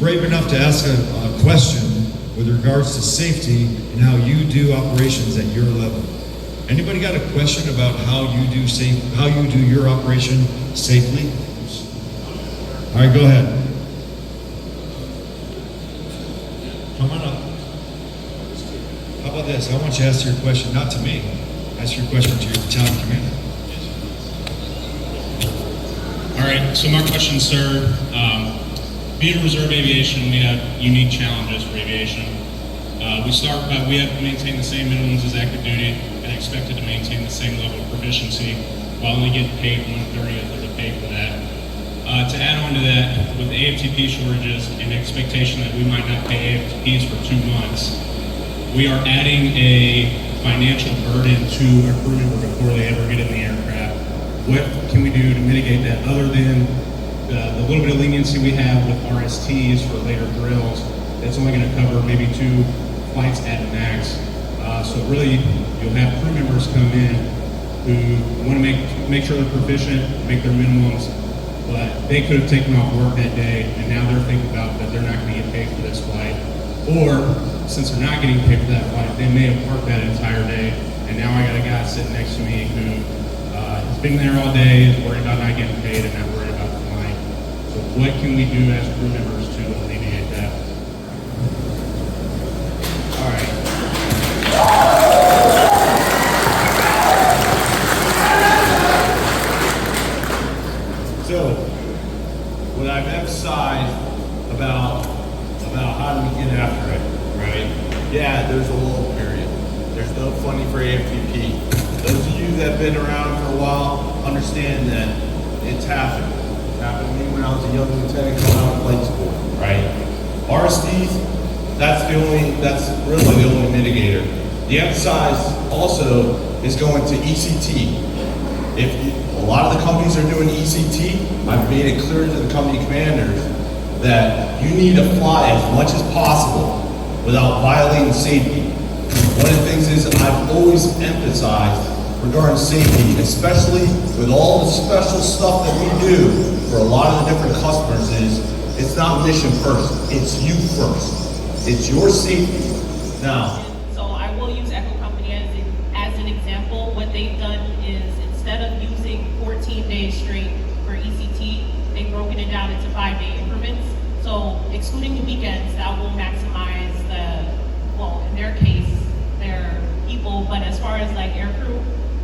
brave enough to ask a question with regards to safety and how you do operations at your level. Anybody got a question about how you do your operation safely? All right, go ahead. Come on up. How about this? I want you to ask your question, not to me. Ask your question to your battalion commander. All right, so my question, sir, being in reserve aviation, we have unique challenges for aviation. We have to maintain the same minimums as active duty and expected to maintain the same level of proficiency while only getting paid 1/30th of the pay for that. To add on to that, with AFTP shortages and the expectation that we might not pay AFTPs for 2 months, we are adding a financial burden to a crew member before they ever get in the aircraft. What can we do to mitigate that other than the little bit of leniency we have with RSTs for later drills? That's only going to cover maybe 2 flights at max. So really, you'll have crew members come in who want to make sure they're proficient, make their minimums, but they could have taken off work that day, and now they're thinking about that they're not going to get paid for this flight. Or, since they're not getting paid for that flight, they may have parked that entire day, and now I got a guy sitting next to me who has been there all day, is worried about not getting paid, and not worried about flying. So what can we do as crew members to alleviate that? All right. So, what I've emphasized about how do we get after it, right? Yeah, there's a lull period. There's no funding for AFTP. Those of you that have been around for a while understand that it's happened. It happened to me when I was a young lieutenant coming out of flight school, right? RSTs, that's really the only mitigator. The emphasis also is going to ECT. A lot of the companies are doing ECT, I've made it clear to the company commanders that you need to fly as much as possible without violating safety. One of the things is I've always emphasized regarding safety, especially with all the special stuff that we do for a lot of the different customers, is it's not mission first, it's you first. It's your safety. Now, so I will use Echo Company as an example. What they've done is, instead of using 14 days straight for ECT, they've broken it down into 5-day increments. So excluding the weekends, that will maximize in their case, their people, but as far as like air crew,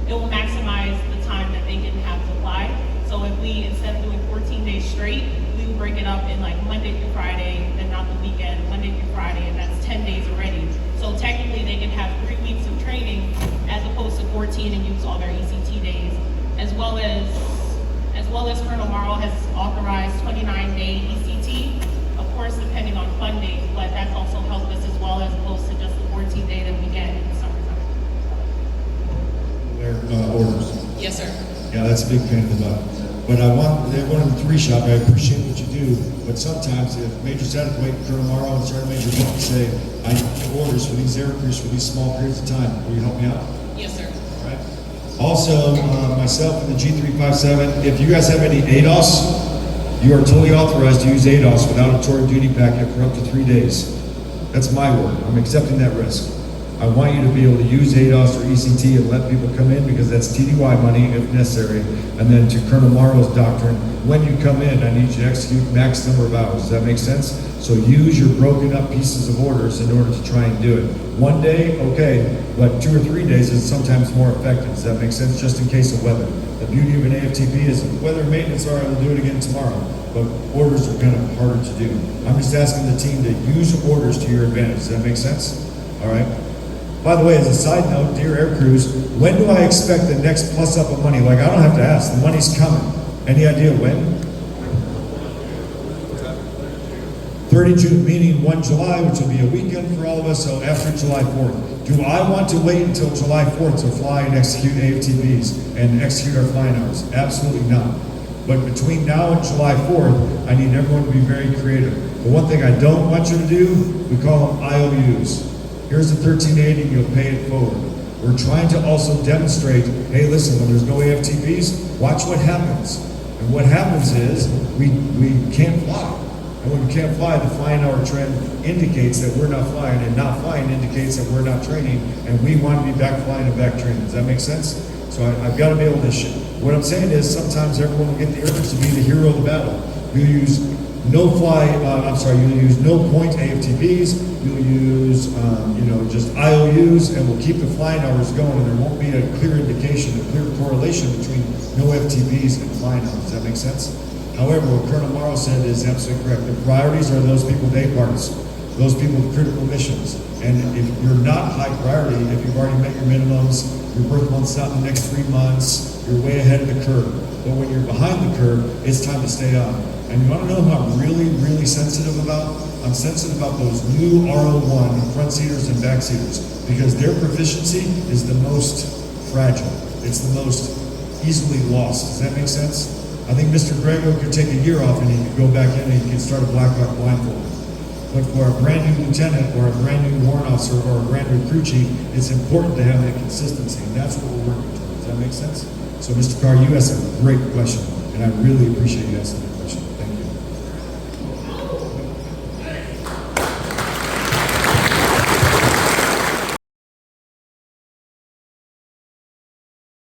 it will maximize the time that they didn't have to fly. So if we, instead of doing 14 days straight, we will break it up in like Monday through Friday, then not the weekend, Monday through Friday, and that's 10 days already. So technically they can have 3 weeks of training as opposed to 14 and use all their ECT days, as well as Colonel Morrow has authorized 29-day ECT, of course depending on funding, but that's also helped us as well, as opposed to just the 14-day that we get in the summertime. Their orders. Yes, sir. Yeah, that's a big pain in the butt. But I want everyone in the 3 shop, I appreciate what you do, but sometimes if Major Satterthwaite, Colonel Morrow, and Sergeant Major Book say, I need orders for these air crews for these small periods of time, will you help me out? Yes, sir. All right. Also, myself and the G357, if you guys have any ADOS, you are totally authorized to use ADOS without a tour of duty packet for up to 3 days. That's my word. I'm accepting that risk. I want you to be able to use ADOS or ECT and let people come in, because that's TDY money if necessary. And then to Colonel Morrow's doctrine, when you come in, I need you to execute max number of hours. Does that make sense? So use your broken up pieces of orders in order to try and do it. 1 day, okay, but 2 or 3 days is sometimes more effective. Does that make sense? Just in case of weather. The beauty of an AFTP is weather maintenance, all right, we'll do it again tomorrow. But orders are kind of harder to do. I'm just asking the team to use orders to your advantage. Does that make sense? All right. By the way, as a side note, dear air crews, when do I expect the next plus up of money? Like, I don't have to ask, the money's coming. Any idea when? 30 June, meaning 1 July, which will be a weekend for all of us, so after July 4th. Do I want to wait until July 4th to fly and execute AFTPs and execute our flying hours? Absolutely not. But between now and July 4th, I need everyone to be very creative. The one thing I don't want you to do, we call them IOUs. Here's the 1380, you'll pay it forward. We're trying to also demonstrate, hey, listen, when there's no AFTPs, watch what happens. And what happens is, we can't fly. And when you can't fly, the flying hour trend indicates that we're not flying, and not flying indicates that we're not training, and we want to be back flying and back training. Does that make sense? So I've got to be able to what I'm saying is sometimes everyone will get the urge to be the hero of the battle. You'll use you'll use no point AFTPs, you'll use, just IOUs, and we'll keep the flying hours going, and there won't be a clear indication, a clear correlation between no FTPs and flying hours. Does that make sense? However, what Colonel Morrow said is absolutely correct. The priorities are those people with APARTs, those people with critical missions. And if you're not high priority, if you've already met your minimums, your birth month's not in the next 3 months, you're way ahead of the curve. But when you're behind the curve, it's time to stay on. And you want to know who I'm really, really sensitive about? I'm sensitive about those new RO1 front seaters and back seaters, because their proficiency is the most fragile. It's the most easily lost. Does that make sense? I think Mr. Grego could take a year off and he could go back in and he could start a black belt blindfold. But for a brand new lieutenant or a brand new warrant officer or a brand new crew chief, it's important to have that consistency, and that's what we're working towards. Does that make sense? So, Mr. Carr, you asked a great question, and I really appreciate you asking it.